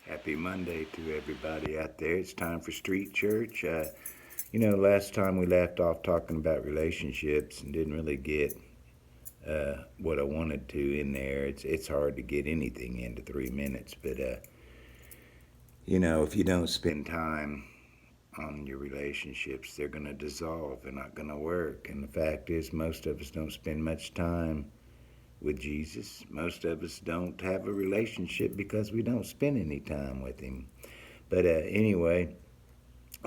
Happy Monday to everybody out there. It's time for Street Church. Last time we left off talking about relationships and didn't really get what I wanted to in there. It's hard to get anything into 3 minutes, but if you don't spend time on your relationships, they're going to dissolve. They're not going to work. And the fact is, most of us don't spend much time with Jesus. Most of us don't have a relationship because we don't spend any time with Him. But anyway,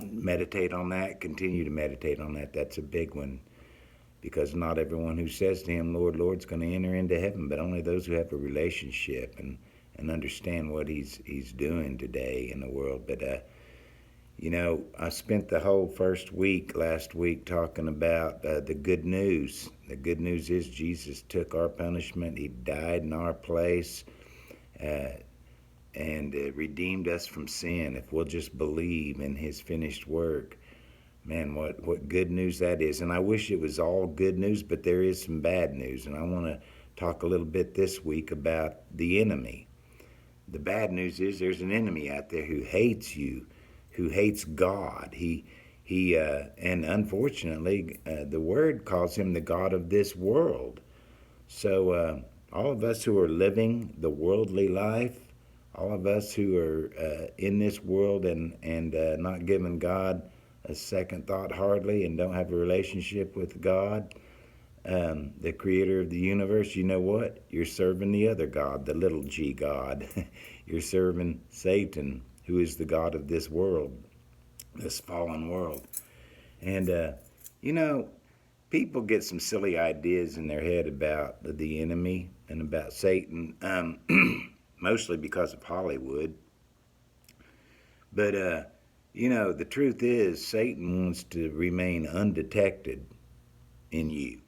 meditate on that. Continue to meditate on that. That's a big one because not everyone who says to Him, Lord, Lord, is going to enter into heaven, but only those who have a relationship and understand what He's doing today in the world. But I spent the whole first week last week talking about the good news. The good news is Jesus took our punishment. He died in our place and redeemed us from sin. If we'll just believe in His finished work, man, what good news that is. And I wish it was all good news, but there is some bad news. And I want to talk a little bit this week about the enemy. The bad news is there's an enemy out there who hates you, who hates God. He and unfortunately, the Word calls him the God of this world. So all of us who are living the worldly life, all of us who are in this world and not giving God a second thought hardly and don't have a relationship with God, the creator of the universe, you know what? You're serving the other God, the little g God. You're serving Satan, who is the God of this world, this fallen world. And, people get some silly ideas in their head about the enemy and about Satan, mostly because of Hollywood. But, the truth is Satan wants to remain undetected in you.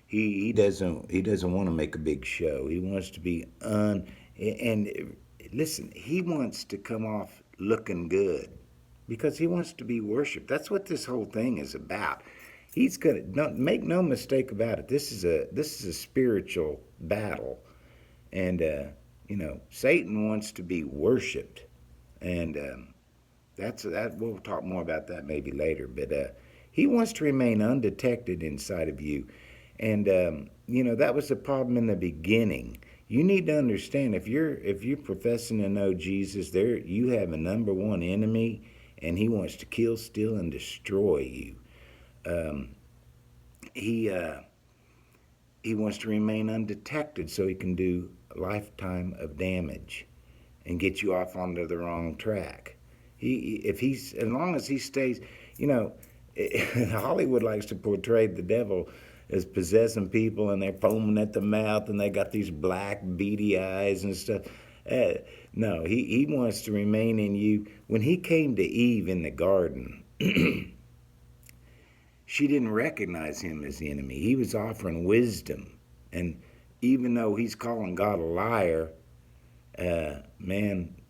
He doesn't want to make a big show. He wants to be and listen, he wants to come off looking good because he wants to be worshipped. That's what this whole thing is about. He's gonna make no mistake about it. This is a spiritual battle, and Satan wants to be worshipped, and that we'll talk more about that maybe later. But he wants to remain undetected inside of you. And that was the problem in the beginning. You need to understand if you're professing to know Jesus, there you have a number one enemy, and he wants to kill, steal, and destroy you. He wants to remain undetected so he can do a lifetime of damage and get you off onto the wrong track. As long as he stays, Hollywood likes to portray the devil as possessing people, and they're foaming at the mouth, and they got these black beady eyes and stuff. No, he wants to remain in you. When he came to Eve in the garden, she didn't recognize him as the enemy. He was offering wisdom, and even though he's calling God a liar, man,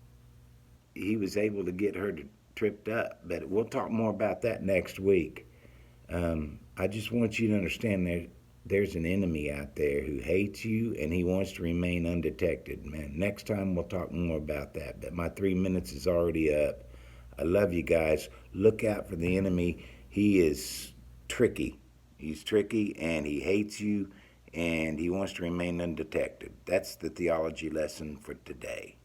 he was able to get her tripped up. But we'll talk more about that next week. I just want you to understand there's an enemy out there who hates you, and he wants to remain undetected, man. Next time we'll talk more about that. But my 3 minutes is already up. I love you guys. Look out for the enemy. He is tricky. He's tricky, and he hates you, and he wants to remain undetected. That's the theology lesson for today.